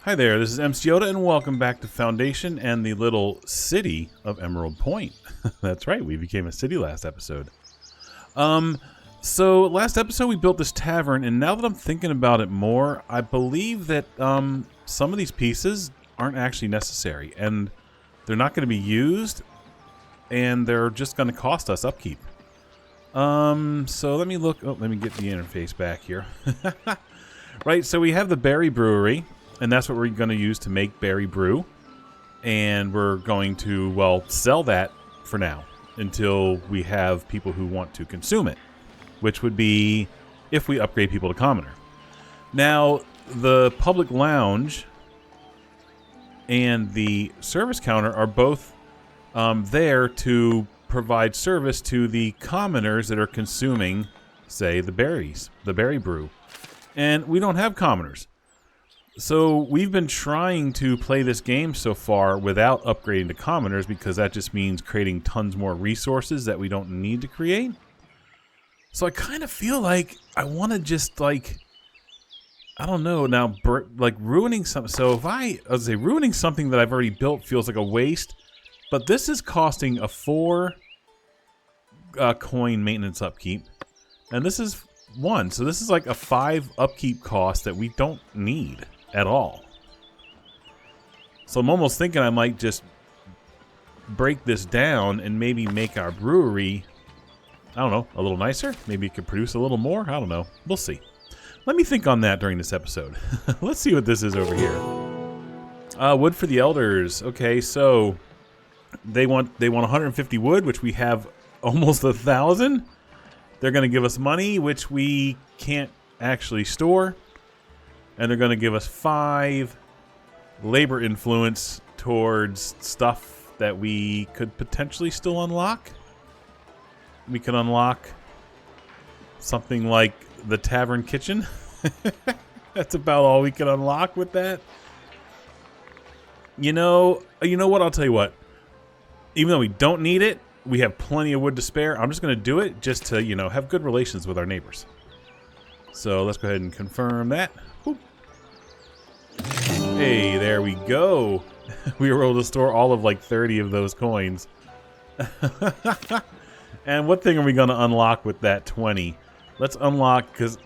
Hi there, this is MC Yoda, and welcome back to Foundation and the little city of Emerald Pointe. That's right, we became a city last episode. So last episode we built this tavern, and now that I'm thinking about it more, I believe that some of these pieces aren't actually necessary, and they're not going to be used, and they're just going to cost us upkeep. So let me look. Oh, let me get the interface back here. Right, so we have the berry brewery. And that's what we're going to use to make berry brew. And we're going to, well, sell that for now until we have people who want to consume it, which would be if we upgrade people to commoner. Now, the public lounge and the service counter are both there to provide service to the commoners that are consuming, say, the berries, the berry brew. And we don't have commoners. So we've been trying to play this game so far without upgrading to commoners because that just means creating tons more resources that we don't need to create. So I kind of feel like I want to just like, I don't know now, like ruining something. So if I would say ruining something that I've already built feels like a waste, but this is costing a 4 coin maintenance upkeep, and this is 1. So this is like a 5 upkeep cost that we don't need at all. So I'm almost thinking I might just break this down and maybe make our brewery, I don't know, a little nicer. Maybe it could produce a little more. I don't know. We'll see. Let me think on that during this episode. Let's see what this is over here. Wood for the elders. Okay, so they want 150 wood, which we have almost 1,000. They're going to give us money, which we can't actually store. And they're going to give us 5 labor influence towards stuff that we could potentially still unlock. We could unlock something like the tavern kitchen. That's about all we can unlock with that. You know what? I'll tell you what. Even though we don't need it, we have plenty of wood to spare. I'm just going to do it just to, have good relations with our neighbors. So let's go ahead and confirm that. Whoop. Hey, there we go. We were able to store all of like 30 of those coins. And what thing are we going to unlock with that 20? Let's unlock, because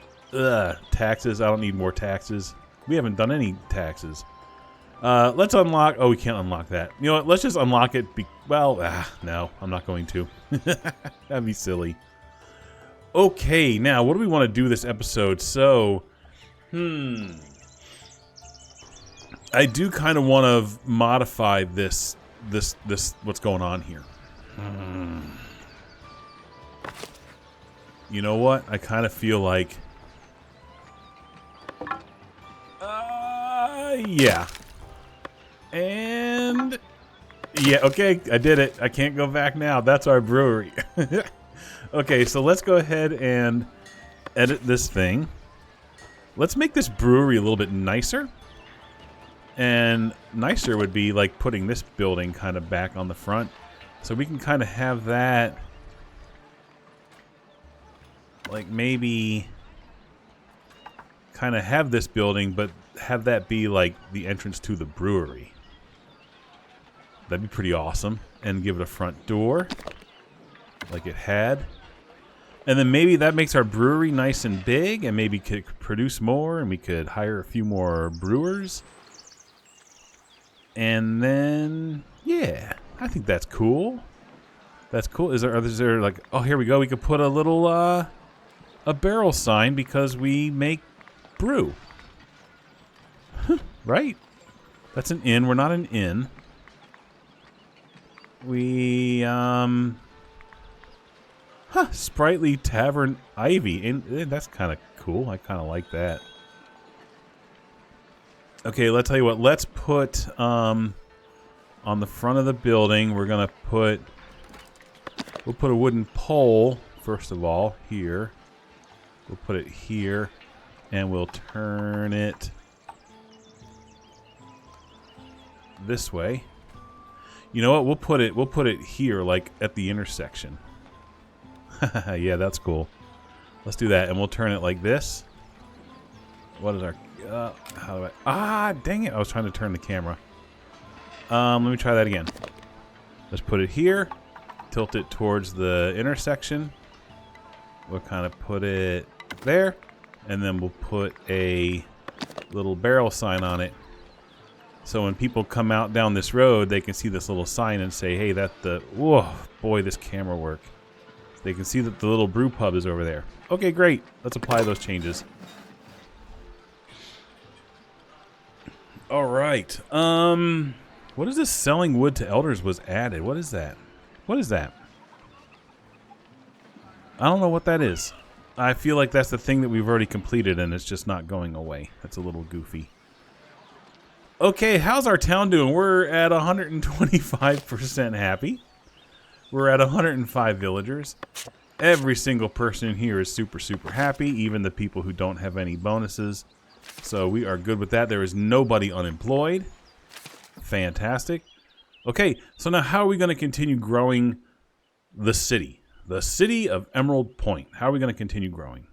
taxes. I don't need more taxes. We haven't done any taxes. Let's unlock. Oh, we can't unlock that. You know what? Let's just unlock it. No, I'm not going to. That'd be silly. Okay, now what do we want to do this episode? So, I do kind of want to modify this what's going on here. You know what? I kind of feel like, yeah. And yeah, okay, I did it. I can't go back now. That's our brewery. Okay, so let's go ahead and edit this thing. Let's make this brewery a little bit nicer. And nicer would be like putting this building kind of back on the front. So we can kind of have that, like maybe kind of have this building, but have that be like the entrance to the brewery. That'd be pretty awesome. And give it a front door like it had. And then maybe that makes our brewery nice and big, and maybe could produce more, and we could hire a few more brewers. And then, yeah, I think that's cool. That's cool. Is there like, oh, here we go. We could put a little, a barrel sign because we make brew. Right? That's an inn. We're not an inn. We, Sprightly Tavern Ivy. And that's kind of cool. I kind of like that. Okay, let's tell you what. Let's put, on the front of the building, we're going to we'll put a wooden pole, first of all, here. We'll put it here, and we'll turn it this way. You know what? We'll put it here, like at the intersection. Yeah, that's cool. Let's do that, and we'll turn it like this. What is our How do I... Ah, dang it. I was trying to turn the camera. Let me try that again. Let's put it here. Tilt it towards the intersection. We'll kind of put it there. And then we'll put a little barrel sign on it. So when people come out down this road, they can see this little sign and say, hey, that's the... Whoa, boy, this camera work. They can see that the little brew pub is over there. Okay, great. Let's apply those changes. All right. What is this? Selling wood to elders was added. What is that? What is that? I don't know what that is. I feel like that's the thing that we've already completed and it's just not going away. That's a little goofy. Okay, how's our town doing? We're at 125% happy. We're at 105 villagers. Every single person in here is super, super happy, even the people who don't have any bonuses. So we are good with that. There is nobody unemployed. Fantastic. Okay, so now how are we going to continue growing the city? The city of Emerald Pointe. How are we going to continue growing?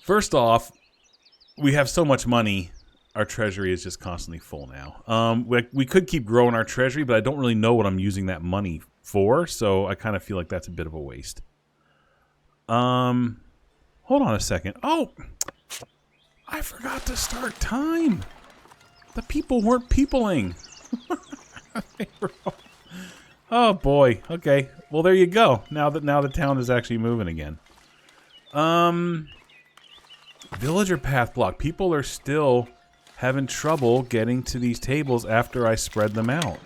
First off, we have so much money, our treasury is just constantly full now. We could keep growing our treasury, but I don't really know what I'm using that money for, so I kind of feel like that's a bit of a waste. Hold on a second. Oh, I forgot to start time. The people weren't peopling. Oh boy. Okay. Well, there you go. Now the town is actually moving again. Villager path block. People are still having trouble getting to these tables after I spread them out.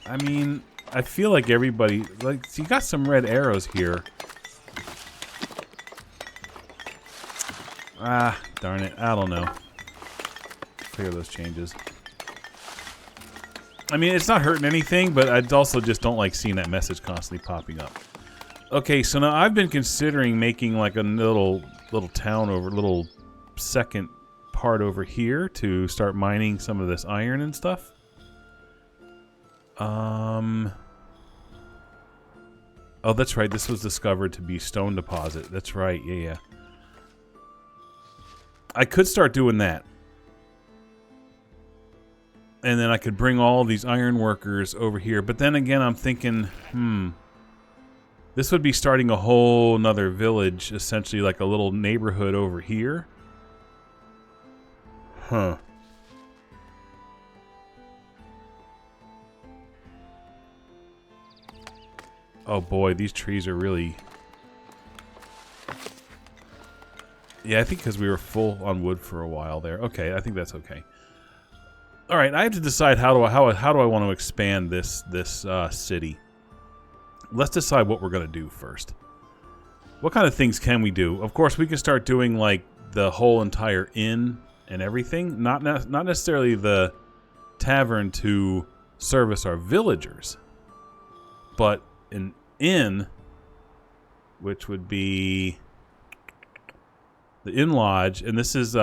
I mean, I feel like everybody... Like, you got some red arrows here. Ah, darn it. I don't know. Clear those changes. I mean, it's not hurting anything, but I also just don't like seeing that message constantly popping up. Okay, so now I've been considering making like a little town over, little second part over here to start mining some of this iron and stuff. Oh, that's right. This was discovered to be stone deposit. That's right. Yeah. I could start doing that. And then I could bring all these iron workers over here. But then again, I'm thinking, this would be starting a whole nother village, essentially like a little neighborhood over here. Huh. Oh boy, these trees are really... Yeah, I think because we were full on wood for a while there. Okay, I think that's okay. All right, I have to decide how do I want to expand this city. Let's decide what we're gonna do first. What kind of things can we do? Of course, we can start doing like the whole entire inn and everything. Not necessarily the tavern to service our villagers, but an inn, which would be the inn lodge, and this is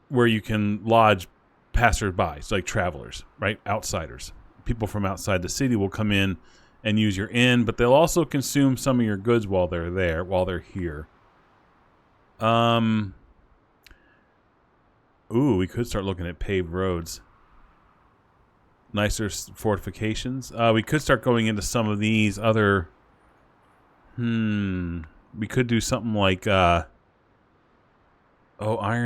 where you can lodge passersby, so like travelers, right? Outsiders. People from outside the city will come in and use your inn, but they'll also consume some of your goods while they're there, while they're here. Ooh, we could start looking at paved roads. Nicer fortifications. We could start going into some of these other... We could do something like... iron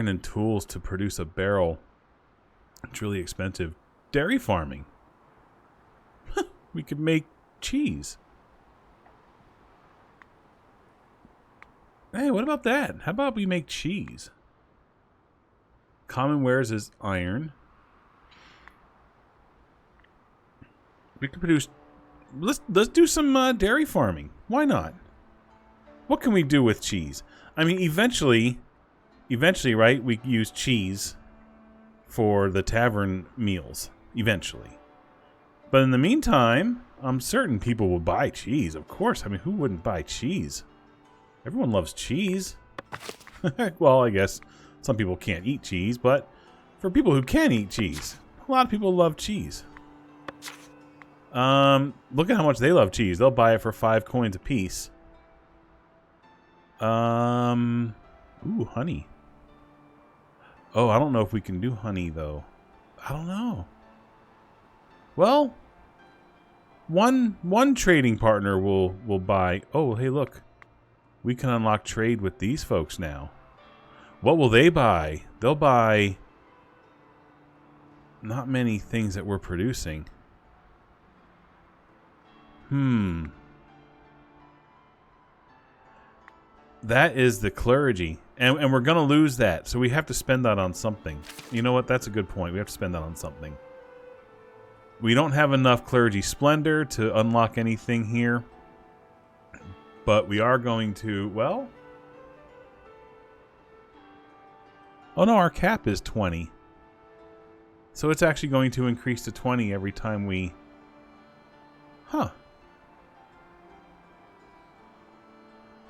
and tools to produce a barrel. It's really expensive. Dairy farming. We could make cheese. Hey, what about that? How about we make cheese? Common wares is iron. We could produce... Let's do some dairy farming. Why not? What can we do with cheese? I mean, eventually, right, we use cheese for the tavern meals. Eventually. But in the meantime, I'm certain people will buy cheese. Of course. I mean, who wouldn't buy cheese? Everyone loves cheese. Well, I guess some people can't eat cheese, but for people who can eat cheese, a lot of people love cheese. Look at how much they love cheese. They'll buy it for 5 coins apiece. Ooh, honey. Oh, I don't know if we can do honey, though. I don't know. Well, one trading partner will buy. Oh, hey, look. We can unlock trade with these folks now. What will they buy? They'll buy not many things that we're producing. That is the clergy. And we're going to lose that. So we have to spend that on something. You know what? That's a good point. We have to spend that on something. We don't have enough clergy splendor to unlock anything here. But we are going to, well... Oh no, our cap is 20. So it's actually going to increase to 20 every time we... Huh.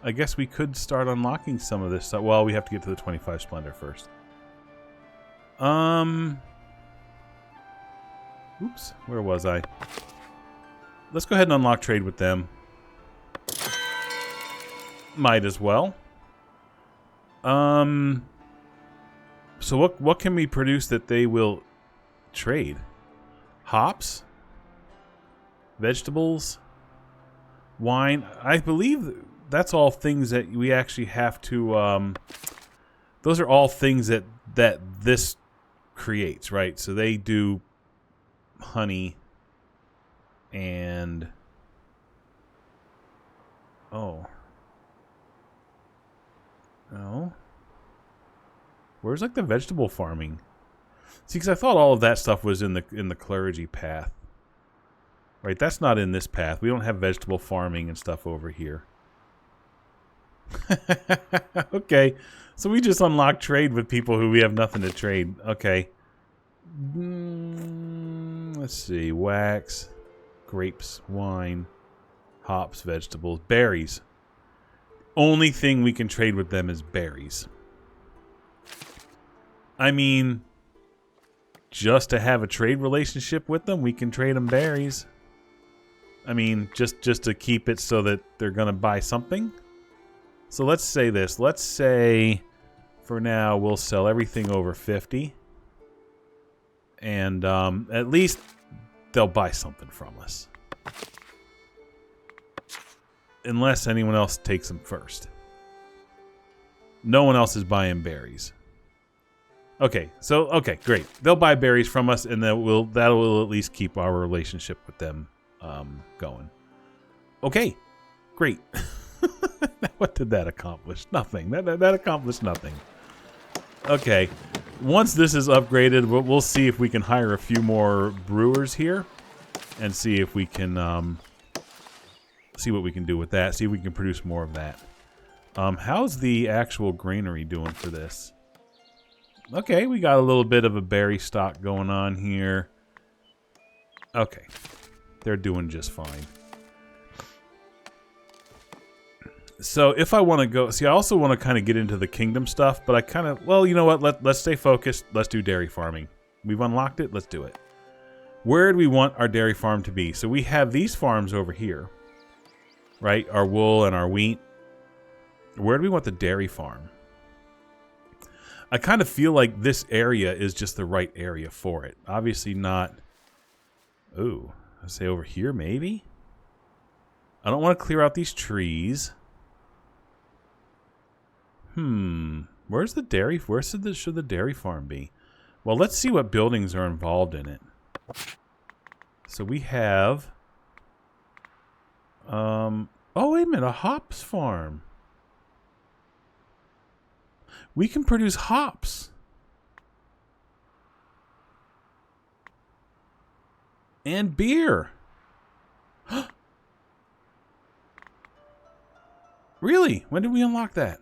I guess we could start unlocking some of this stuff. Well, we have to get to the 25 splendor first. Oops, where was I? Let's go ahead and unlock trade with them. Might as well. So what can we produce that they will trade? Hops? Vegetables? Wine? I believe that's all things that we actually have to... those are all things that this creates, right? So they do honey and... Oh. No. Where's like the vegetable farming? See, because I thought all of that stuff was in the clergy path. Right, that's not in this path. We don't have vegetable farming and stuff over here. Okay, so we just unlock trade with people who we have nothing to trade. Okay. Let's see. Wax, grapes, wine, hops, vegetables, berries. Only thing we can trade with them is berries. I mean, just to have a trade relationship with them, we can trade them berries. I mean, just to keep it so that they're going to buy something. So let's say this. Let's say, for now, we'll sell everything over 50. And at least they'll buy something from us. Unless anyone else takes them first. No one else is buying berries. Okay, so, okay, great. They'll buy berries from us, and that will at least keep our relationship with them going. Okay, great. What did that accomplish? Nothing. That accomplished nothing. Okay, once this is upgraded, we'll see if we can hire a few more brewers here, and see if we can see what we can do with that. See if we can produce more of that. How's the actual granary doing for this? Okay, we got a little bit of a berry stock going on here. Okay. They're doing just fine. So if I want to go... See, I also want to kind of get into the kingdom stuff, but I kind of... Well, you know what? Let's stay focused. Let's do dairy farming. We've unlocked it. Let's do it. Where do we want our dairy farm to be? So we have these farms over here. Right? Our wool and our wheat. Where do we want the dairy farm? I kind of feel like this area is just the right area for it. Obviously not... Ooh, I'd say over here maybe? I don't want to clear out these trees. Where's the dairy? Where should the dairy farm be? Well, let's see what buildings are involved in it. So we have... oh, wait a minute, a hops farm. We can produce hops. And beer. Really? When did we unlock that?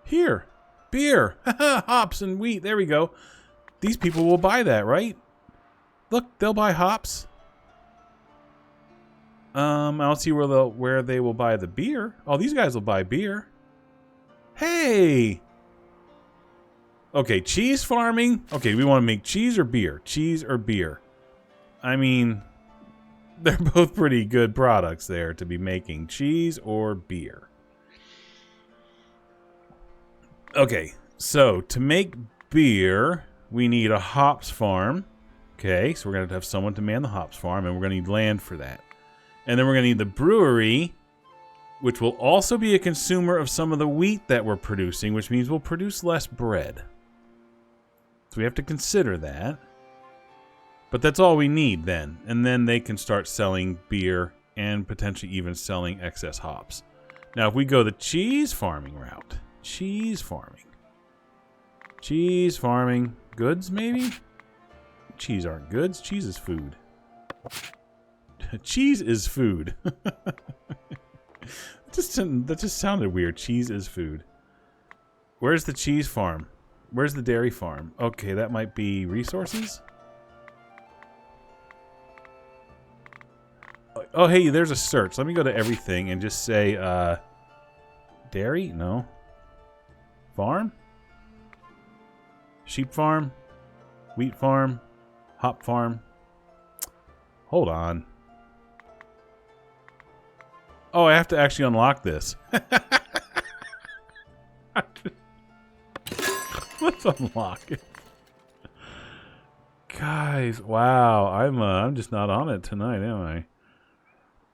Here. Beer. Hops and wheat. There we go. These people will buy that, right? Look, they'll buy hops. I don't see where they will buy the beer. Oh, these guys will buy beer. Hey! Okay, cheese farming. Okay, we want to make cheese or beer? Cheese or beer? I mean, they're both pretty good products there to be making. Cheese or beer? Okay, so to make beer, we need a hops farm. Okay, so we're going to have someone to man the hops farm, and we're going to need land for that. And then we're going to need the brewery, which will also be a consumer of some of the wheat that we're producing, which means we'll produce less bread. So we have to consider that. But that's all we need then. And then they can start selling beer and potentially even selling excess hops. Now, if we go the cheese farming route, cheese farming, goods maybe? Cheese aren't goods. Cheese is food. Cheese is food. That just sounded weird. Cheese is food. Where's the cheese farm? Where's the dairy farm? Okay, that might be resources. Oh, hey, there's a search. Let me go to everything and just say, dairy? No. Farm? Sheep farm? Wheat farm? Hop farm? Hold on. Oh, I have to actually unlock this. Let's unlock it. Guys, wow. I'm just not on it tonight, am I?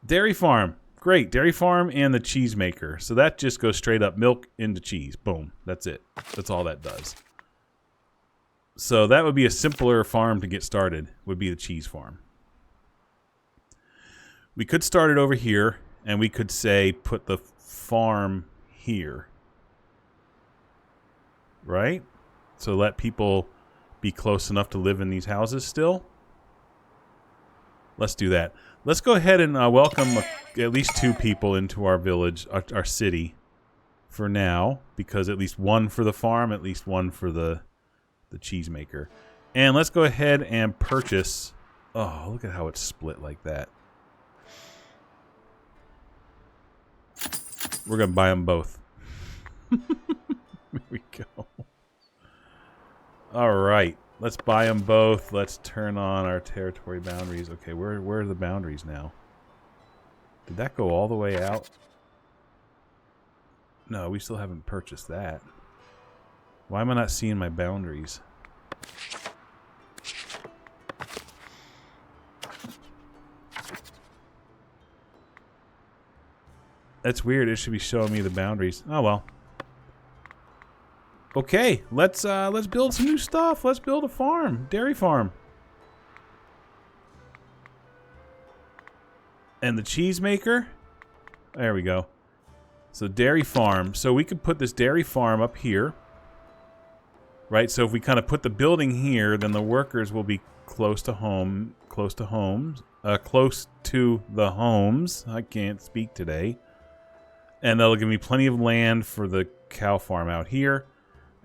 Dairy farm. Great. Dairy farm and the cheese maker. So that just goes straight up milk into cheese. Boom. That's it. That's all that does. So that would be a simpler farm to get started, would be the cheese farm. We could start it over here, and we could say put the farm here. Right? So let people be close enough to live in these houses still. Let's do that. Let's go ahead and welcome at least 2 people into our village, our city, for now. Because at least 1 for the farm, at least 1 for the cheese maker. And let's go ahead and purchase... Oh, look at how it's split like that. We're going to buy them both. There we go. All right. Let's buy them both. Let's turn on our territory boundaries. Okay, where are the boundaries now? Did that go all the way out? No, we still haven't purchased that. Why am I not seeing my boundaries? That's weird. It should be showing me the boundaries. Oh well. Okay, let's build some new stuff. Let's build a farm, dairy farm. And the cheese maker. There we go. So dairy farm. So we could put this dairy farm up here. Right? So if we kind of put the building here, then the workers will be close to home, close to the homes. I can't speak today. And that'll give me plenty of land for the cow farm out here.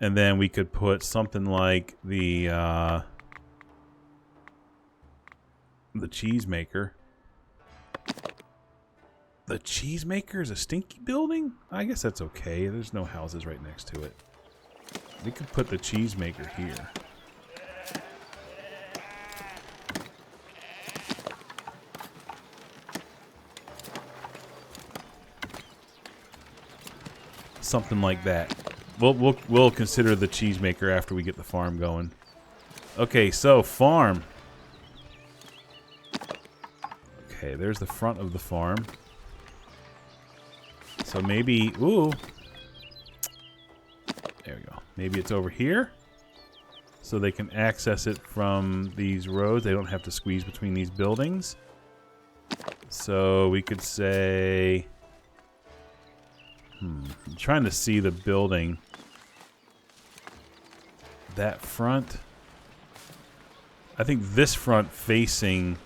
And then we could put something like the cheese maker. The cheese maker is a stinky building? I guess that's okay. There's no houses right next to it. We could put the cheese maker here. Something like that. We'll consider the cheese maker after we get the farm going. Okay, so farm. Okay, there's the front of the farm. So maybe, ooh. There we go. Maybe it's over here. So they can access it from these roads. They don't have to squeeze between these buildings. So we could say... I'm trying to see the building. That front. I think this front facing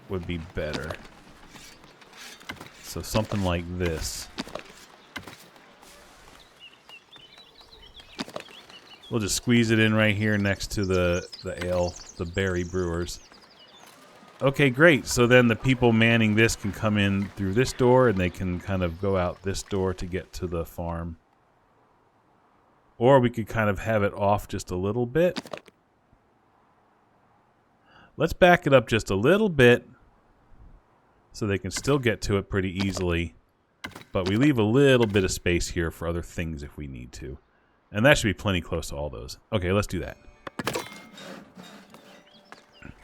would be better. So something like this. We'll just squeeze it in right here next to the ale, the berry brewers. Okay, great. So then the people manning this can come in through this door, and they can kind of go out this door to get to the farm. Or we could kind of have it off just a little bit. Let's back it up just a little bit so they can still get to it pretty easily. But we leave a little bit of space here for other things if we need to. And that should be plenty close to all those. Okay, let's do that.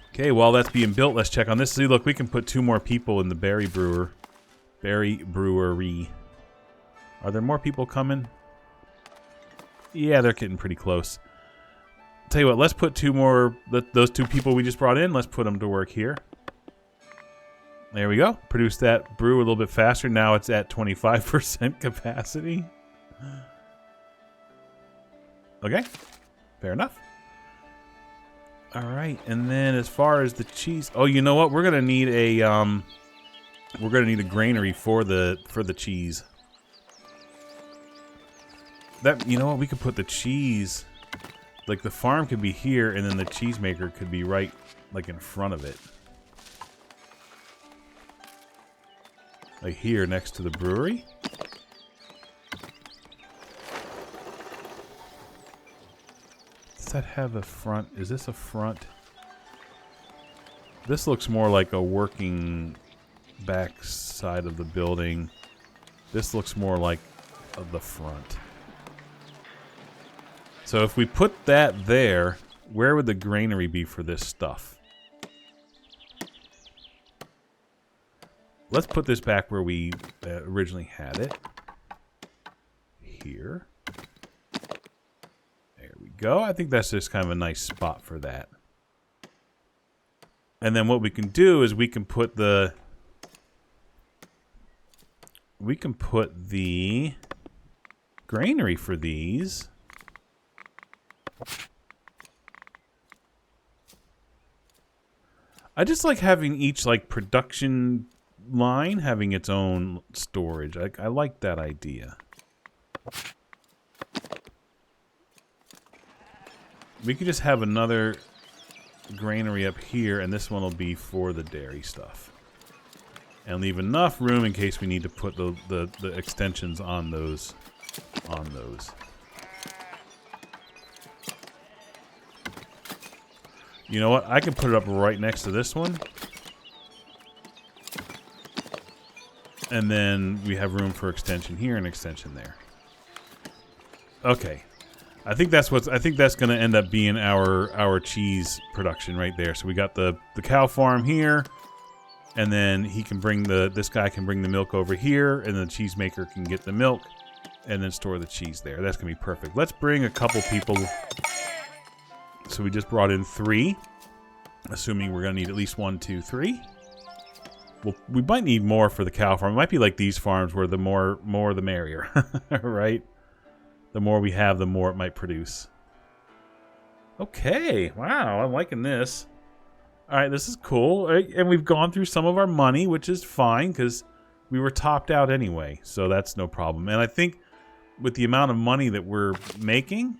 Okay, while that's being built, let's check on this. See, look, we can put 2 more people in the berry brewery. Are there more people coming? Yeah, they're getting pretty close. Tell you what, let's put 2 more, those 2 people we just brought in, let's put them to work here. There we go. Produce that brew a little bit faster. Now it's at 25% capacity. Okay, fair enough. All right, and then as far as the cheese, oh, you know what? We're gonna need a granary for the cheese. That, you know what? We could put the cheese, like the farm could be here, and then the cheese maker could be right, like in front of it. Like here next to the brewery. Does that have a front? Is this a front? This looks more like a working back side of the building. This looks more like the front. So if we put that there, where would the granary be for this stuff? Let's put this back where we originally had it. Here. There we go. I think that's just kind of a nice spot for that. And then what we can do is we can put the granary for these. I just like having each like production line having its own storage. I like that idea. We could just have another granary up here, and this one will be for the dairy stuff. And leave enough room in case we need to put the extensions on those. You know what? I can put it up right next to this one. And then we have room for extension here and extension there. Okay. I think that's going to end up being our cheese production right there. So we got the cow farm here, and then he can bring this guy can bring the milk over here, and the cheese maker can get the milk and then store the cheese there. That's going to be perfect. Let's bring a couple people. So we just brought in 3, assuming we're going to need at least 1, 2, 3. Well, we might need more for the cow farm. It might be like these farms where the more the merrier, right? The more we have, the more it might produce. Okay, wow, I'm liking this. All right, this is cool. Right, and we've gone through some of our money, which is fine because we were topped out anyway, so that's no problem. And I think with the amount of money that we're making,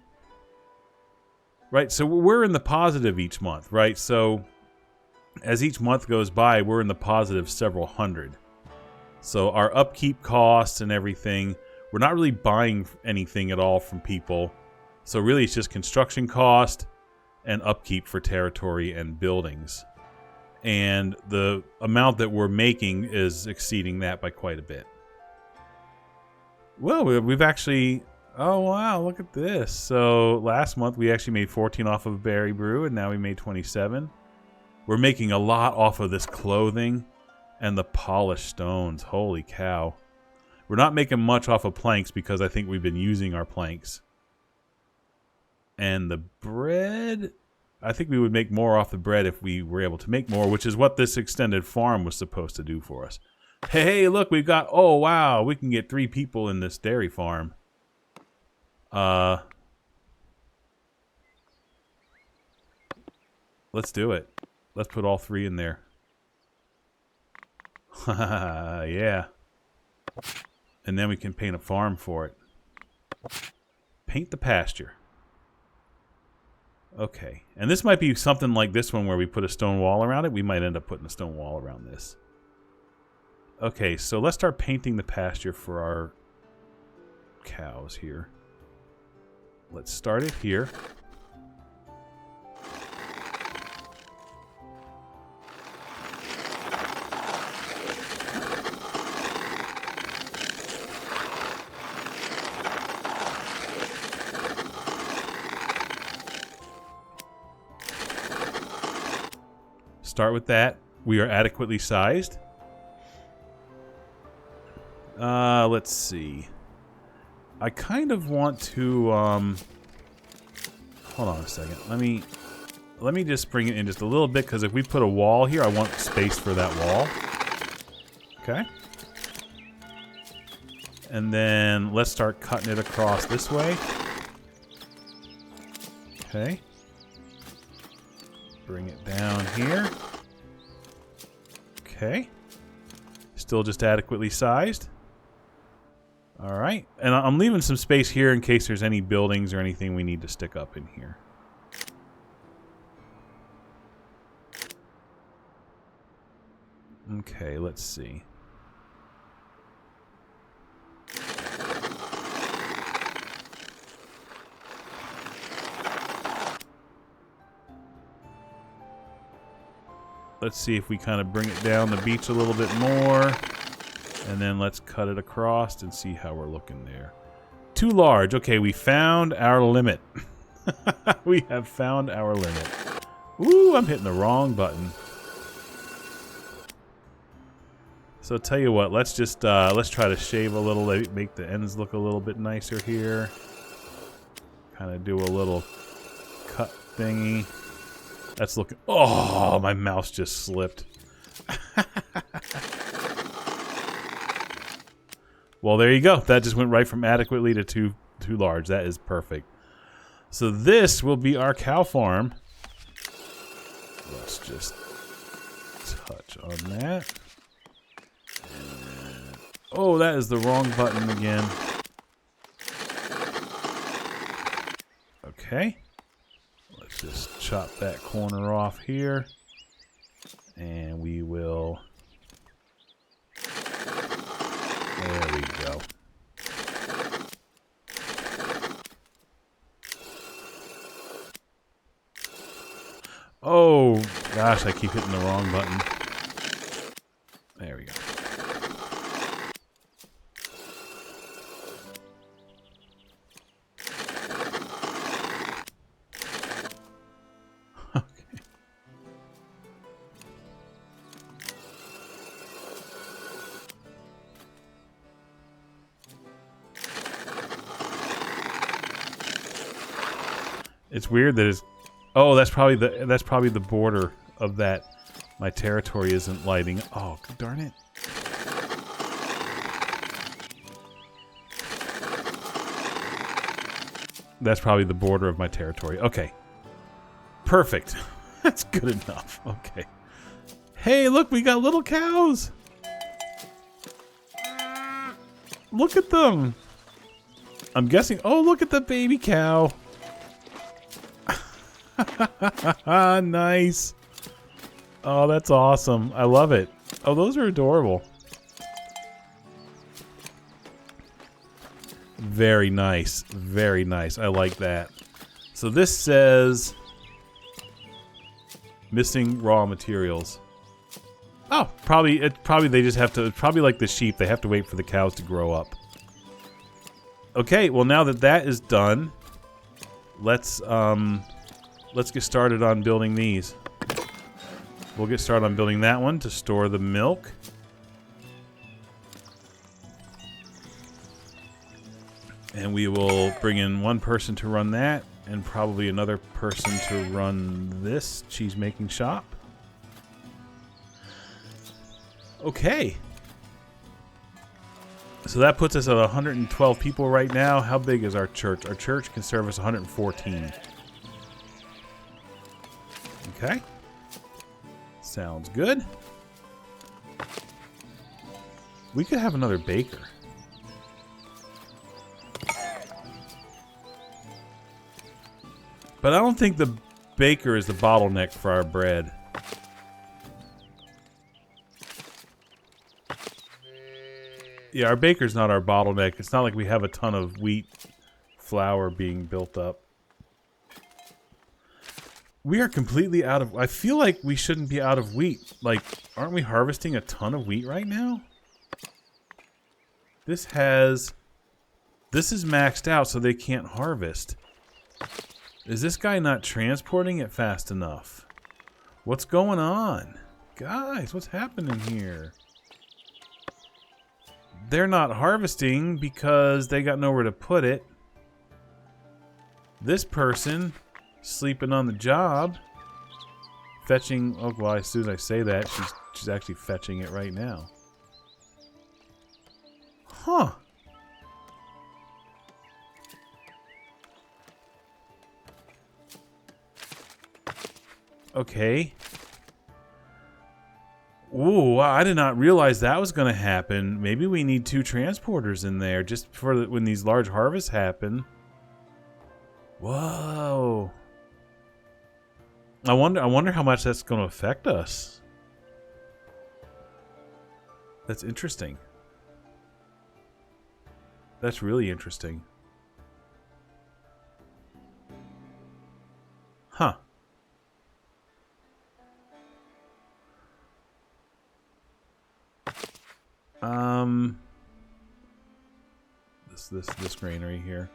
right, so we're in the positive each month, right? So as each month goes by, we're in the positive several hundred. So our upkeep costs and everything, we're not really buying anything at all from people. So really it's just construction cost and upkeep for territory and buildings. And the amount that we're making is exceeding that by quite a bit. Well, we've actually... Oh, wow, look at this. So last month we actually made 14 off of Berry Brew, and now we made 27. We're making a lot off of this clothing and the polished stones. Holy cow. We're not making much off of planks because I think we've been using our planks. And the bread... I think we would make more off the bread if we were able to make more, which is what this extended farm was supposed to do for us. Hey, look, we've got... Oh, wow, we can get 3 people in this dairy farm. Let's do it. Let's put all 3 in there. Yeah. And then we can paint a farm for it. Paint the pasture. Okay. And this might be something like this one where we put a stone wall around it. We might end up putting a stone wall around this. Okay, so let's start painting the pasture for our cows here. let's start it here. Start with that. We are adequately sized. Let's see. I kind of want to, hold on a second. Let me just bring it in just a little bit, because if we put a wall here, I want space for that wall. Okay. And then let's start cutting it across this way. Okay. Bring it down here. Okay. Still just adequately sized. Alright. And I'm leaving some space here in case there's any buildings or anything we need to stick up in here. Okay, let's see. Let's see if we kind of bring it down the beach a little bit more. And then let's cut it across and see how we're looking there. Too large. Okay, we found our limit. We have found our limit. Ooh, I'm hitting the wrong button. So tell you what, let's just let's try to shave a little, make the ends look a little bit nicer here. Kind of do a little cut thingy. That's looking. Oh, my mouse just slipped. Well, there you go. That just went right from adequately to too large. That is perfect. So this will be our cow farm. Let's just touch on that. And, oh, that is the wrong button again. Okay. Let's just chop that corner off here. And we will... There we go. Oh, gosh, I keep hitting the wrong button. There we go. It's weird that it's... Oh, that's probably the border of that. My territory isn't lighting. Oh, darn it. That's probably the border of my territory. Okay. Perfect. That's good enough. Okay. Hey, look, we got little cows. Look at them. I'm guessing... Oh, look at the baby cow. Nice. Oh, that's awesome. I love it. Oh, those are adorable. Very nice. Very nice. I like that. So this says missing raw materials. Oh, probably they just have to, it's probably like the sheep, they have to wait for the cows to grow up. Okay, well now that that is done, let's get started on building these. We'll get started on building that one to store the milk. And we will bring in one person to run that, and probably another person to run this cheese making shop. Okay. So that puts us at 112 people right now. How big is our church? Our church can service 114. Okay. Sounds good. We could have another baker. But I don't think the baker is the bottleneck for our bread. Yeah, our baker's not our bottleneck. It's not like we have a ton of wheat flour being built up. We are completely out of... I feel like we shouldn't be out of wheat. Like, aren't we harvesting a ton of wheat right now? This is maxed out so they can't harvest. Is this guy not transporting it fast enough? What's going on? Guys, what's happening here? They're not harvesting because they got nowhere to put it. This person sleeping on the job, fetching. Oh, well, as soon as I say that, she's actually fetching it right now. Huh. Okay. Ooh, I did not realize that was going to happen. Maybe we need 2 transporters in there just for when these large harvests happen. Whoa. I wonder how much that's going to affect us. That's interesting. That's really interesting. Huh. This granary here.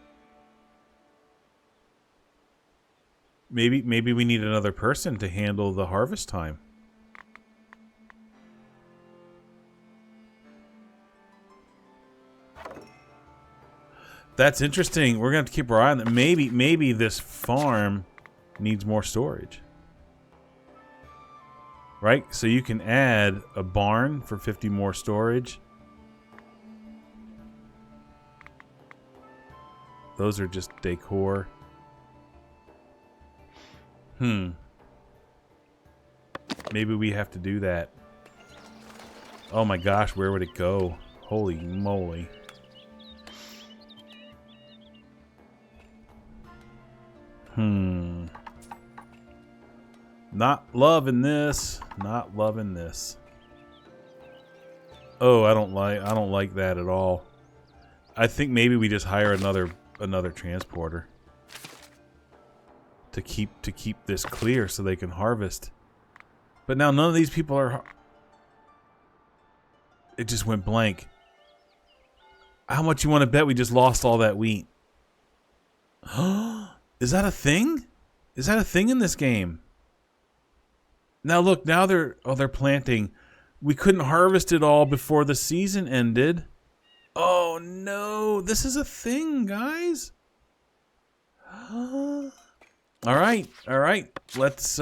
Maybe we need another person to handle the harvest time. That's interesting. We're gonna have to keep our eye on that. Maybe this farm needs more storage. Right? So you can add a barn for 50 more storage. Those are just decor. Maybe we have to do that. Oh my gosh, where would it go? Holy moly. Not loving this. Not loving this. Oh, I don't like that at all. I think maybe we just hire another transporter to keep this clear so they can harvest. But now none of these people are... It just went blank. How much you want to bet we just lost all that wheat? Is that a thing? Is that a thing in this game? Now look, now they're planting. We couldn't harvest it all before the season ended. Oh no, this is a thing, guys. All right. Let's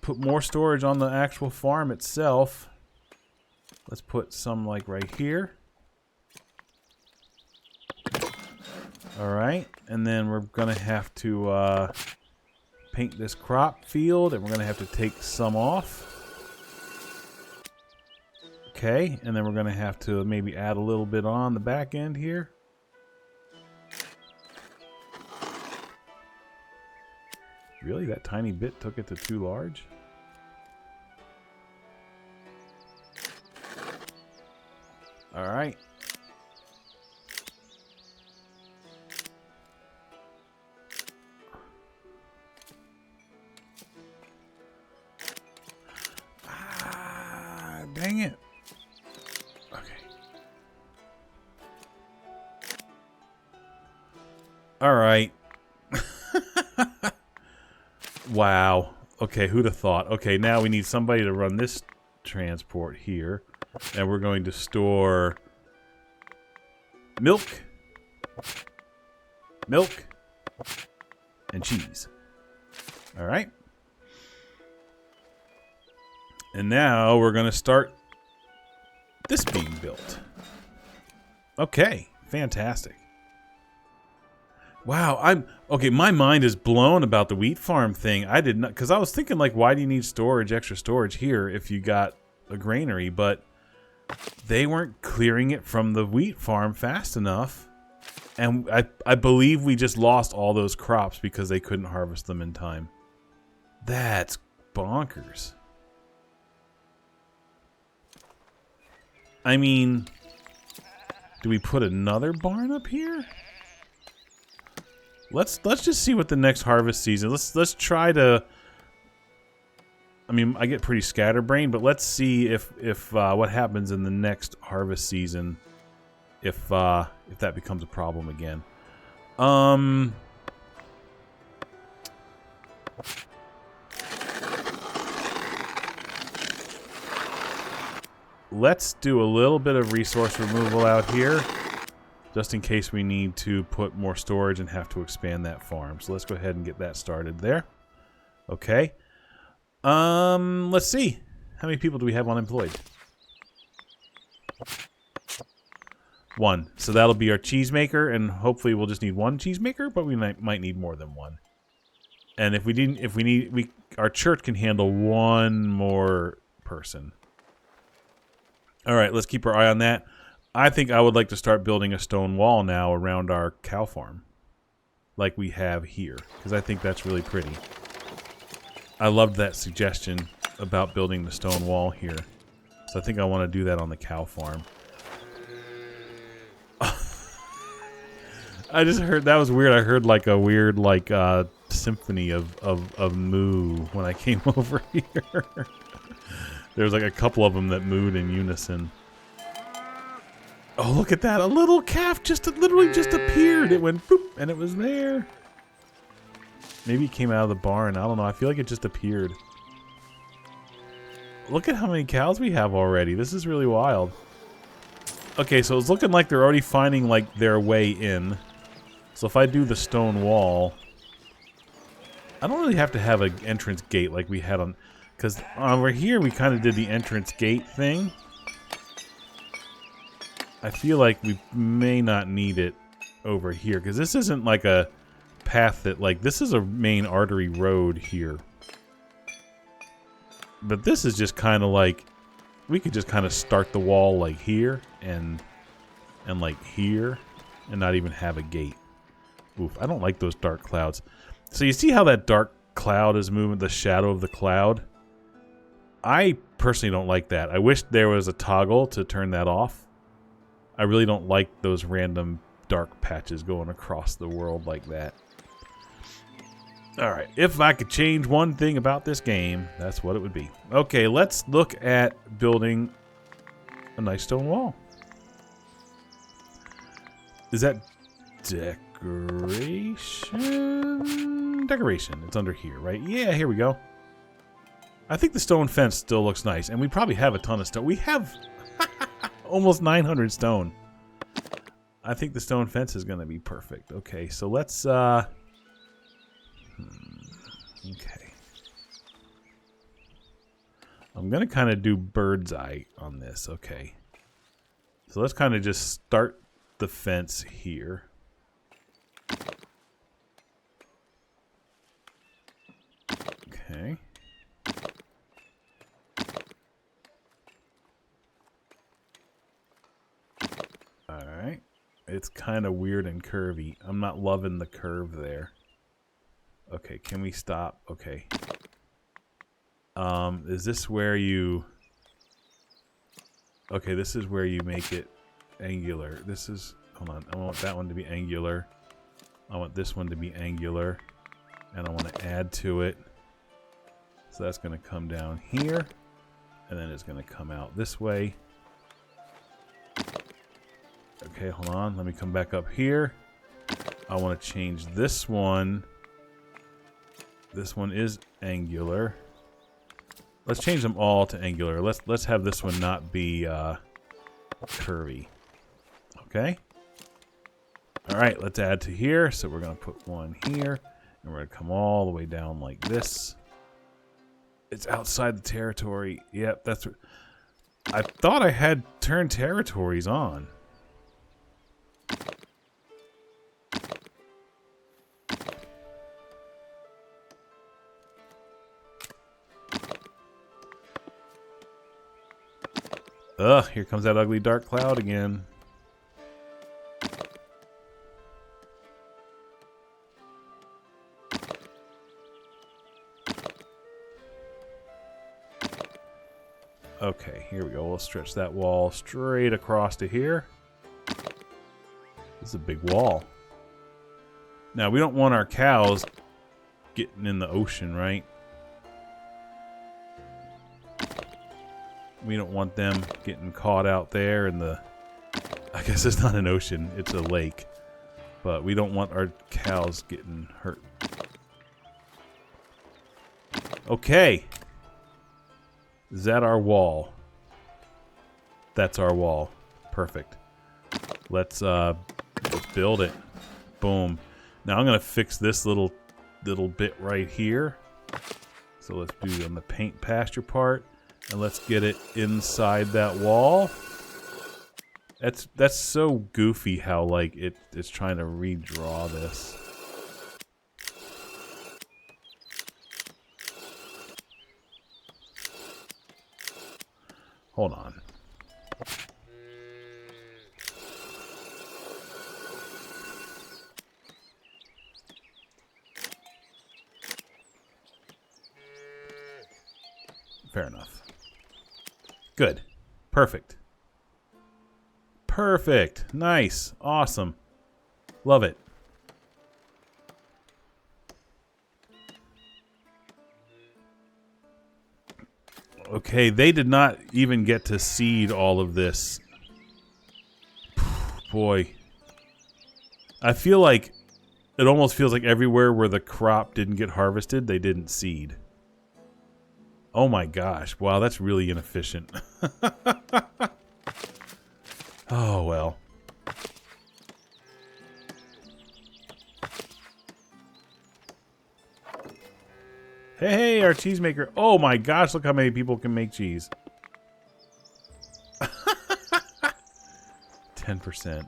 put more storage on the actual farm itself. Let's put some like right here. All right, and then we're gonna have to paint this crop field, and we're gonna have to take some off. Okay, and then we're gonna have to maybe add a little bit on the back end here. Really, that tiny bit took it to too large? All right. Dang it. Okay. All right. Wow. Okay, who'd have thought? Okay, now we need somebody to run this transport here. And we're going to store milk, and cheese. All right. And now we're going to start this being built. Okay, fantastic. Wow, okay, my mind is blown about the wheat farm thing. I did not, because I was thinking, like, why do you need extra storage here if you got a granary? But they weren't clearing it from the wheat farm fast enough. And I believe we just lost all those crops because they couldn't harvest them in time. That's bonkers. I mean, Do we put another barn up here? Let's just see what the next harvest season. Let's try to. I mean, I get pretty scatterbrained, but let's see if what happens in the next harvest season, if that becomes a problem again. Let's do a little bit of resource removal out here, just in case we need to put more storage and have to expand that farm. So let's go ahead and get that started there. Okay. Let's see. How many people do we have unemployed? 1. So that'll be our cheesemaker, and hopefully we'll just need 1 cheesemaker, but we might need more than 1. And if we need, our church can handle 1 more person. All right, let's keep our eye on that. I think I would like to start building a stone wall now around our cow farm, like we have here, because I think that's really pretty. I loved that suggestion about building the stone wall here, so I think I want to do that on the cow farm. I just heard, that was weird. I heard like a weird like symphony of moo when I came over here. There was like a couple of them that mooed in unison. Oh, look at that. A little calf literally just appeared. It went boop, and it was there. Maybe it came out of the barn. I don't know. I feel like it just appeared. Look at how many cows we have already. This is really wild. Okay, so it's looking like they're already finding like their way in. So if I do the stone wall, I don't really have to have an entrance gate like we had on... Because over here, we kind of did the entrance gate thing. I feel like we may not need it over here. Because this isn't like a path that, like, this is a main artery road here. But this is just kind of like, we could just kind of start the wall like here and like here and not even have a gate. Oof, I don't like those dark clouds. So you see how that dark cloud is moving, the shadow of the cloud? I personally don't like that. I wish there was a toggle to turn that off. I really don't like those random dark patches going across the world like that. Alright, if I could change one thing about this game, that's what it would be. Okay, let's look at building a nice stone wall. Is that decoration? Decoration. It's under here, right? Yeah, here we go. I think the stone fence still looks nice, and we probably have a ton of stone. We have almost 900 stone. I think the stone fence is going to be perfect. Okay, so let's, okay. I'm going to kind of do bird's eye on this, okay. So let's kind of just start the fence here. Okay. Alright. It's kind of weird and curvy. I'm not loving the curve there. Okay, can we stop? Okay. Is this where you... Okay, this is where you make it angular. This is... Hold on. I want that one to be angular. I want this one to be angular. And I want to add to it. So that's going to come down here. And then it's going to come out this way. Okay, hold on. Let me come back up here. I want to change this one. This one is angular. Let's change them all to angular. Let's have this one not be curvy. Okay. All right, let's add to here. So we're going to put one here, and we're going to come all the way down like this. It's outside the territory. Yep, that's... I thought I had turned territories on. Ugh, here comes that ugly dark cloud again. Okay, here we go. We'll stretch that wall straight across to here. This is a big wall. Now, we don't want our cows getting in the ocean, right? We don't want them getting caught out there in the... I guess it's not an ocean, it's a lake. But we don't want our cows getting hurt. Okay. Is that our wall? That's our wall. Perfect. Let's build it. Boom. Now I'm gonna fix this little bit right here. So let's do on the paint pasture part, and let's get it inside that wall. That's so goofy how like it's trying to redraw this. Hold on. Fair enough. Good. Perfect. Perfect. Nice. Awesome. Love it. Okay, they did not even get to seed all of this. Boy. I feel like it almost feels like everywhere where the crop didn't get harvested, they didn't seed. Oh my gosh. Wow, that's really inefficient. Oh, well. Hey, our cheese maker. Oh my gosh, look how many people can make cheese. 10%.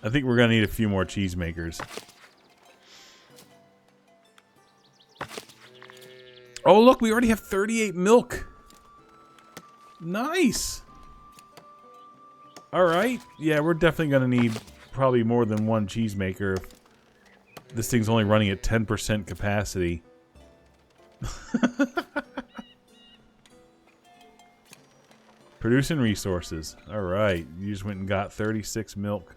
I think we're going to need a few more cheese makers. Oh, look, we already have 38 milk. Nice. All right. Yeah, we're definitely going to need probably more than one cheese maker if this thing's only running at 10% capacity. Producing resources. All right. You just went and got 36 milk.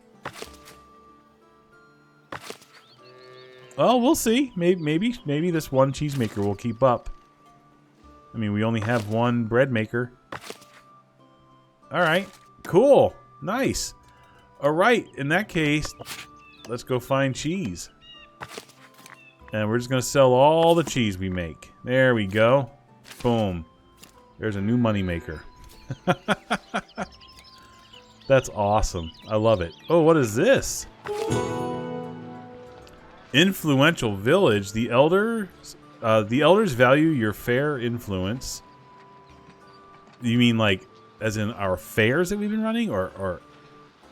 Oh, we'll see. Maybe this one cheesemaker will keep up. I mean, we only have one bread maker. All right. Cool. Nice. All right. In that case, let's go find cheese. And we're just going to sell all the cheese we make. There we go. Boom. There's a new money maker. That's awesome. I love it. Oh, what is this? Influential village. The elders value your fair influence. You mean like as in our fairs that we've been running, or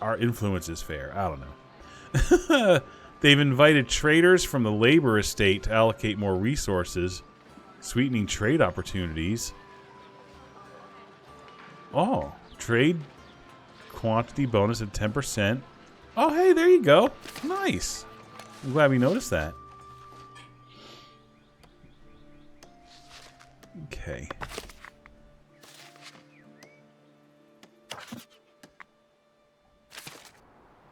our influence is fair? I don't know. They've invited traders from the labor estate to allocate more resources, sweetening trade opportunities. Oh, trade quantity bonus at 10%. Oh, hey, there you go. Nice. I'm glad we noticed that. Okay.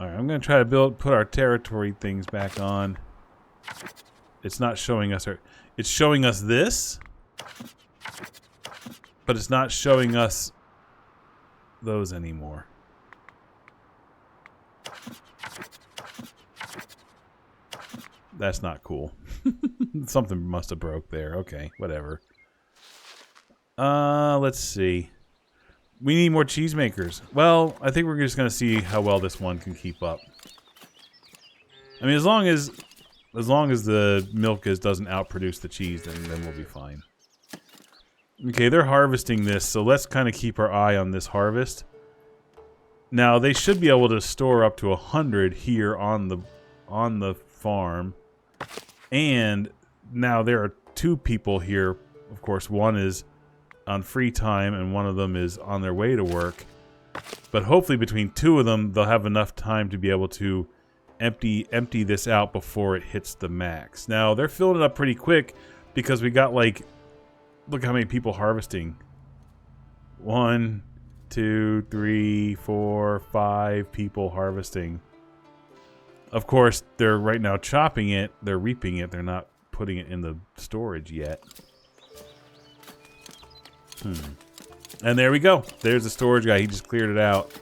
Alright, I'm going to try to put our territory things back on. It's not showing us it's showing us this, but it's not showing us those anymore. That's not cool. Something must have broke there. Okay, whatever. Let's see. We need more cheesemakers. Well, I think we're just going to see how well this one can keep up. I mean, as long as the milk doesn't outproduce the cheese, then we'll be fine. Okay, they're harvesting this, so let's kind of keep our eye on this harvest. Now, they should be able to store up to 100 here on the farm. And now there are two people here. Of course, one is on free time and one of them is on their way to work. But hopefully between two of them, they'll have enough time to be able to empty this out before it hits the max. Now, they're filling it up pretty quick because we got like, look how many people harvesting. 1, 2, 3, 4, 5 people harvesting. Of course, they're right now chopping it. They're reaping it. They're not putting it in the storage yet. And there we go. There's the storage guy. He just cleared it out.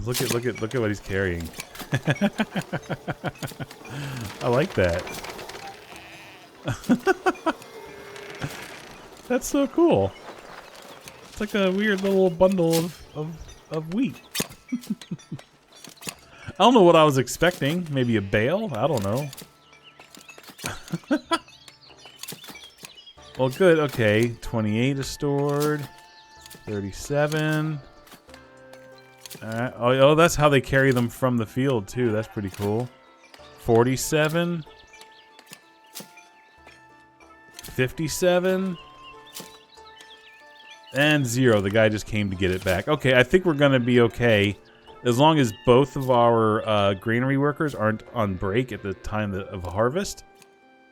Look at what he's carrying. I like that. That's so cool. It's like a weird little bundle of wheat. I don't know what I was expecting. Maybe a bale? I don't know. Well, good. Okay. 28 is stored. 37. Alright. Oh, that's how they carry them from the field, too. That's pretty cool. 47. 57. And 0. The guy just came to get it back. Okay, I think we're going to be okay. As long as both of our granary workers aren't on break at the time of harvest,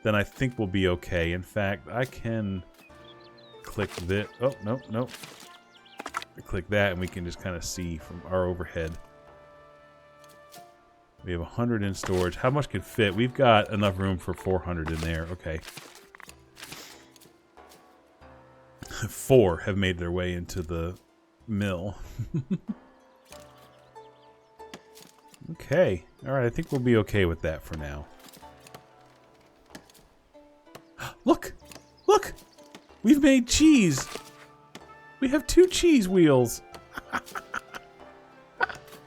then I think we'll be okay. In fact, I can click this. Oh, nope. Click that and we can just kind of see from our overhead. We have 100 in storage. How much could fit? We've got enough room for 400 in there. Okay. 4 have made their way into the mill. Okay. Alright, I think we'll be okay with that for now. Look! Look! We've made cheese! We have 2 cheese wheels!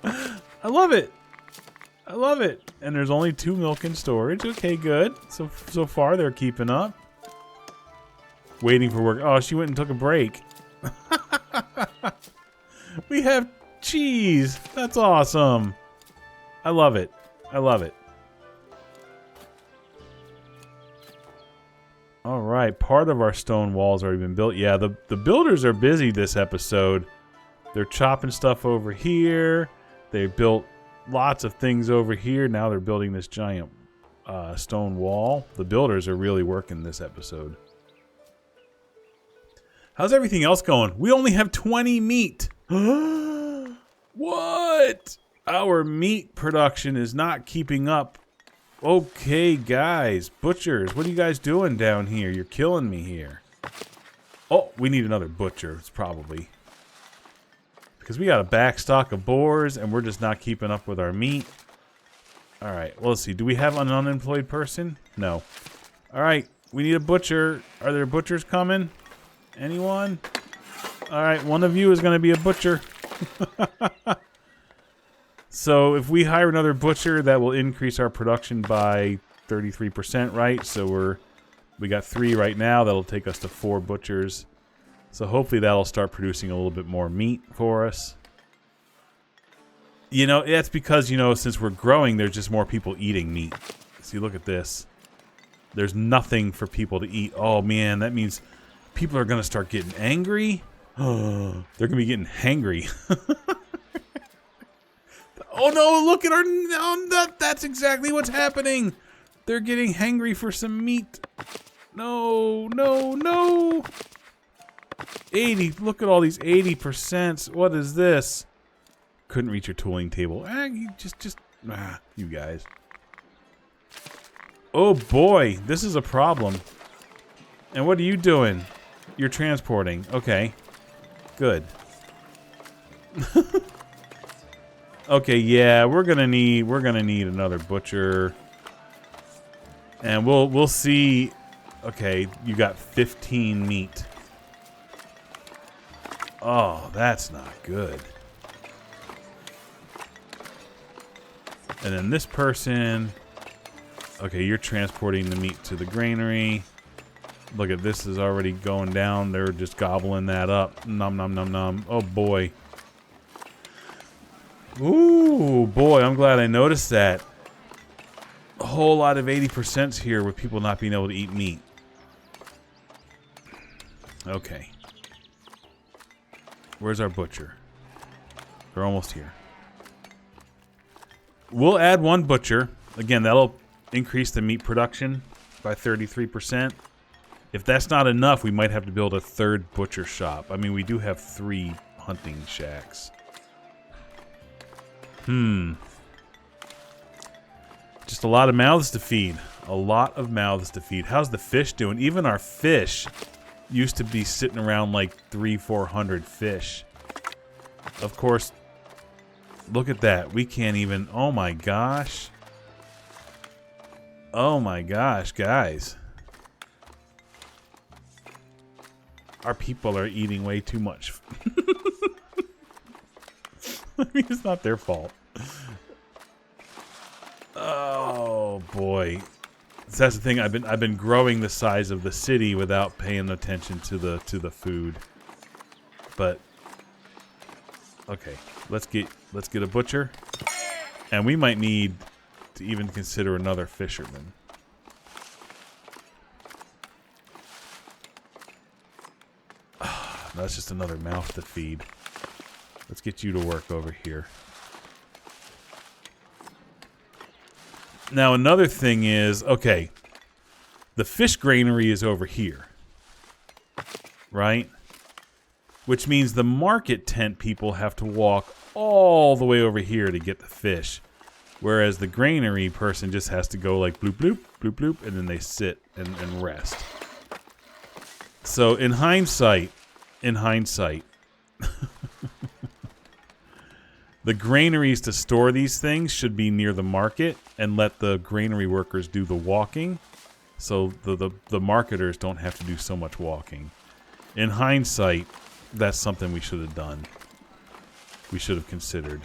I love it! I love it! And there's only 2 milk in storage. Okay, good. So far, they're keeping up. Waiting for work. Oh, she went and took a break. We have cheese! That's awesome! I love it. I love it. Alright, part of our stone wall's already been built. Yeah, the builders are busy this episode. They're chopping stuff over here. They built lots of things over here. Now they're building this giant stone wall. The builders are really working this episode. How's everything else going? We only have 20 meat. What? Our meat production is not keeping up. Okay, guys. Butchers, what are you guys doing down here? You're killing me here. Oh, we need another butcher. It's probably because we got a back stock of boars and we're just not keeping up with our meat. Alright, well, let's see. Do we have an unemployed person? No. Alright, we need a butcher. Are there butchers coming? Anyone? Alright, one of you is going to be a butcher. So if we hire another butcher, that will increase our production by 33%, right? So we got 3 right now. That'll take us to 4 butchers. So hopefully that'll start producing a little bit more meat for us. You know, that's because, you know, since we're growing, there's just more people eating meat. See, look at this. There's nothing for people to eat. Oh, man, that means people are going to start getting angry. Oh, they're going to be getting hangry. Oh no, look at our... that's exactly what's happening. They're getting hangry for some meat. No. 80. Look at all these 80%. What is this? Couldn't reach your tooling table. You guys. Oh boy, this is a problem. And what are you doing? You're transporting. Okay. Good. Okay, yeah, we're gonna need another butcher. And we'll see. Okay, you got 15 meat. Oh, that's not good. And then this person. Okay, you're transporting the meat to the granary. Look at this is already going down. They're just gobbling that up. Nom nom nom nom. Oh boy. Ooh, boy, I'm glad I noticed that. A whole lot of 80% here with people not being able to eat meat. Okay. Where's our butcher? They're almost here. We'll add 1 butcher. Again, that'll increase the meat production by 33%. If that's not enough, we might have to build a third butcher shop. I mean, we do have 3 hunting shacks. Just a lot of mouths to feed. A lot of mouths to feed. How's the fish doing? Even our fish used to be sitting around like 300-400 fish. Of course, look at that. We can't even... Oh my gosh. Oh my gosh, guys. Our people are eating way too much. I mean, it's not their fault. Oh boy. That's the thing. I've been growing the size of the city without paying attention to the food. But okay, let's get a butcher, and we might need to even consider another fisherman. That's just another mouth to feed. Let's get you to work over here. Now another thing is, okay, the fish granary is over here, right? Which means the market tent people have to walk all the way over here to get the fish. Whereas the granary person just has to go like bloop, bloop, bloop, bloop, and then they sit and rest. So in hindsight, the granaries to store these things should be near the market and let the granary workers do the walking, so the marketers don't have to do so much walking. In hindsight, that's something we should have done. We should have considered.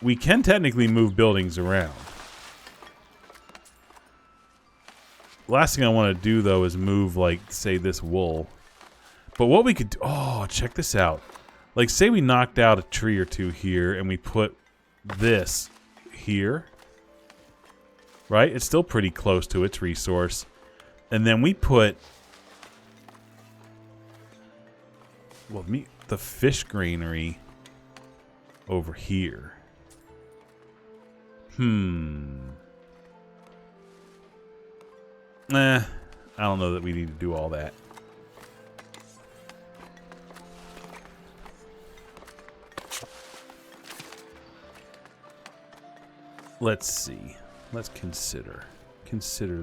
We can technically move buildings around. Last thing I want to do, though, is move, like, say, this wool. But what we could do... Oh, check this out. Like, say we knocked out a tree or two here and we put this here. Right? It's still pretty close to its resource. And then we put... Well, the fish granary over here. I don't know that we need to do all that. Let's see. Let's consider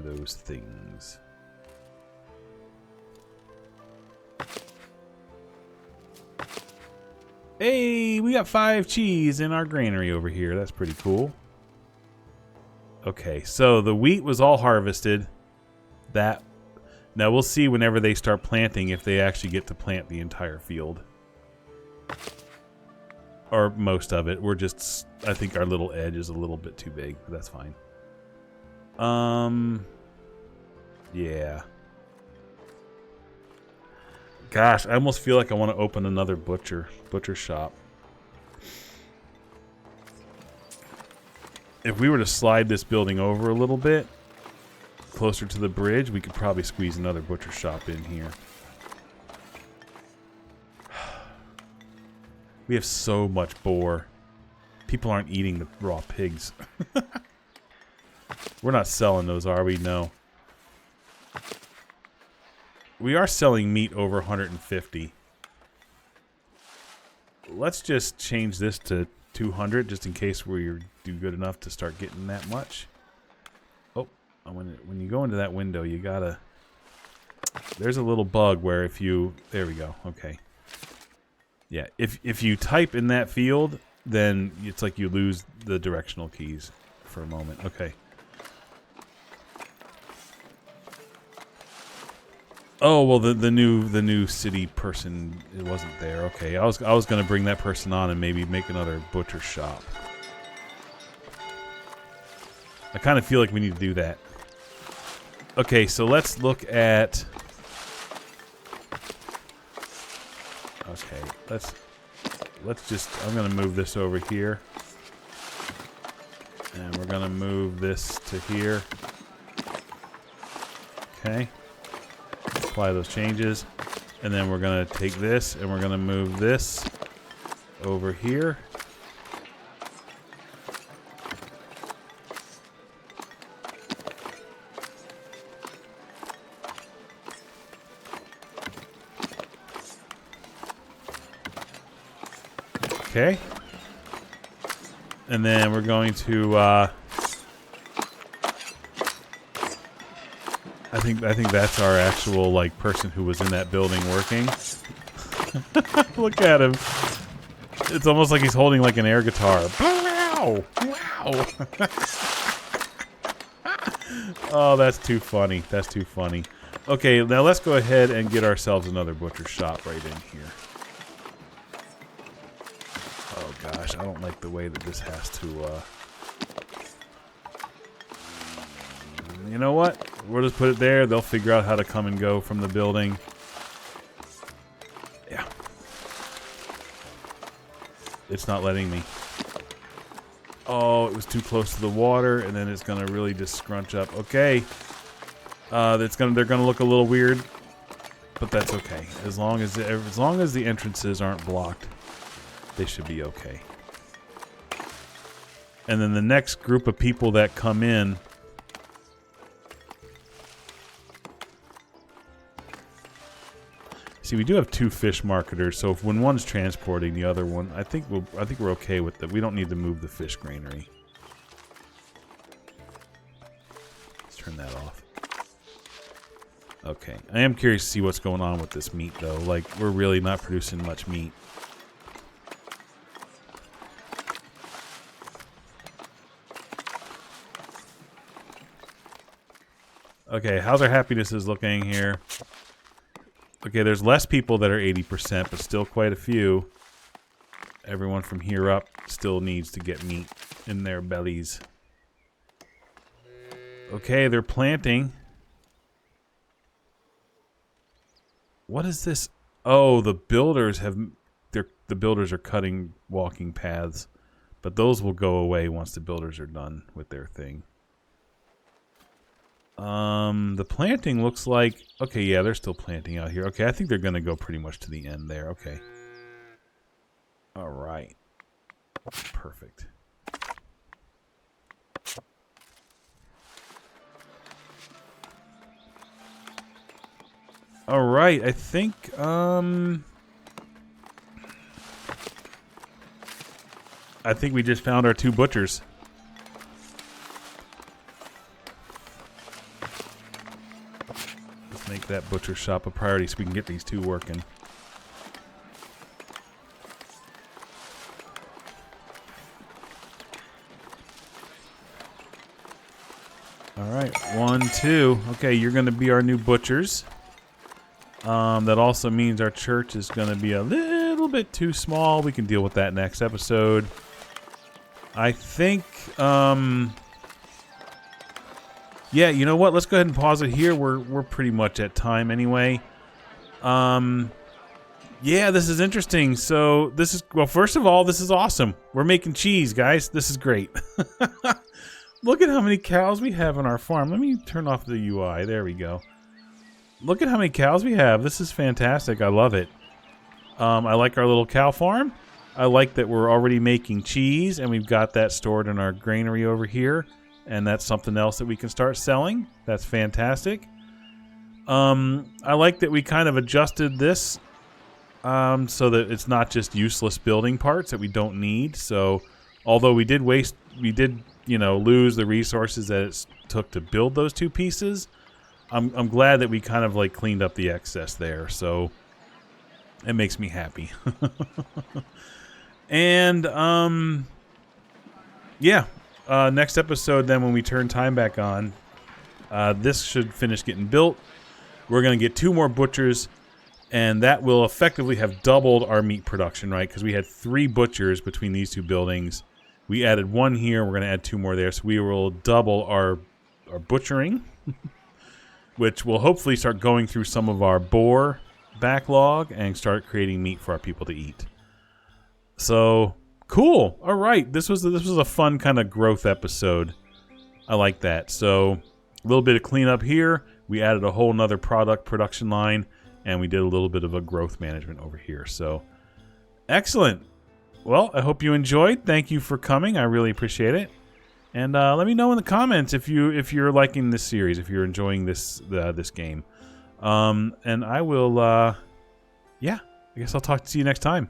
those things. Hey, we got 5 cheese in our granary over here. That's pretty cool. Okay, so the wheat was all harvested. Now we'll see whenever they start planting if they actually get to plant the entire field. Or most of it. We're just... I think our little edge is a little bit too big, but that's fine. Yeah. Gosh, I almost feel like I want to open another butcher shop. If we were to slide this building over a little bit, closer to the bridge, we could probably squeeze another butcher shop in here. We have so much boar. People aren't eating the raw pigs. We're not selling those, are we? No. We are selling meat over 150. Let's just change this to 200 just in case we do good enough to start getting that much. Oh, when you go into that window, you gotta... There's a little bug where if you... There we go. Okay. Yeah, if you type in that field, then it's like you lose the directional keys for a moment. Okay. Oh well, the new city person, it wasn't there. Okay, I was gonna bring that person on and maybe make another butcher shop. I kind of feel like we need to do that. Okay, so let's look at. Okay, let's just. I'm gonna move this over here, and we're gonna move this to here. Okay. Apply those changes, and then we're gonna take this and we're gonna move this over here. Okay. And then we're going to I think that's our actual like person who was in that building working. Look at him. It's almost like he's holding like an air guitar. Wow! Wow! Oh, that's too funny. That's too funny. Okay, now let's go ahead and get ourselves another butcher shop right in here. Oh gosh, I don't like the way that this has to, You know what? We'll just put it there. They'll figure out how to come and go from the building. Yeah. It's not letting me. Oh, it was too close to the water, and then it's gonna really just scrunch up. Okay. They're gonna look a little weird, but that's okay. As long as the entrances aren't blocked, they should be okay. And then the next group of people that come in, see, we do have 2 fish marketers, so if when one's transporting the other one, I think we're okay with that. We don't need to move the fish granary. Let's turn that off. Okay, I am curious to see what's going on with this meat, though. Like, we're really not producing much meat. Okay, how's our happinesses looking here? Okay, there's less people that are 80%, but still quite a few. Everyone from here up still needs to get meat in their bellies. Okay, they're planting. What is this? Oh, the builders are cutting walking paths, but those will go away once the builders are done with their thing. The planting looks like... Okay, yeah, they're still planting out here. Okay, I think they're going to go pretty much to the end there. Okay. Alright. Perfect. Alright, I think, we just found our 2 butchers. Let's make that butcher shop a priority so we can get these 2 working. Alright, 1, 2. Okay, you're going to be our new butchers. That also means our church is going to be a little bit too small. We can deal with that next episode. I think, yeah, you know what? Let's go ahead and pause it here. We're pretty much at time anyway. Yeah, this is interesting. So this is, well, first of all, this is awesome. We're making cheese, guys. This is great. Look at how many cows we have on our farm. Let me turn off the UI. There we go. Look at how many cows we have. This is fantastic. I love it. I like our little cow farm. I like that we're already making cheese, and we've got that stored in our granary over here. And that's something else that we can start selling. That's fantastic. I like that we kind of adjusted this so that it's not just useless building parts that we don't need. So, although we did lose the resources that it took to build those 2 pieces, I'm glad that we kind of like cleaned up the excess there, so it makes me happy. And yeah, next episode then when we turn time back on, this should finish getting built. We're going to get 2 more butchers, and that will effectively have doubled our meat production, right? Because we had 3 butchers between these 2 buildings. We added 1 here. We're going to add 2 more there, so we will double our butchering. Which will hopefully start going through some of our boar backlog and start creating meat for our people to eat. So, cool. All right. This was a fun kind of growth episode. I like that. So, a little bit of cleanup here. We added a whole nother production line, and we did a little bit of a growth management over here. So, excellent. Well, I hope you enjoyed. Thank you for coming. I really appreciate it. And let me know in the comments if you're liking this series, if you're enjoying this game. And I will, yeah, I guess I'll talk to you next time.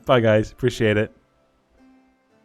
Bye, guys. Appreciate it.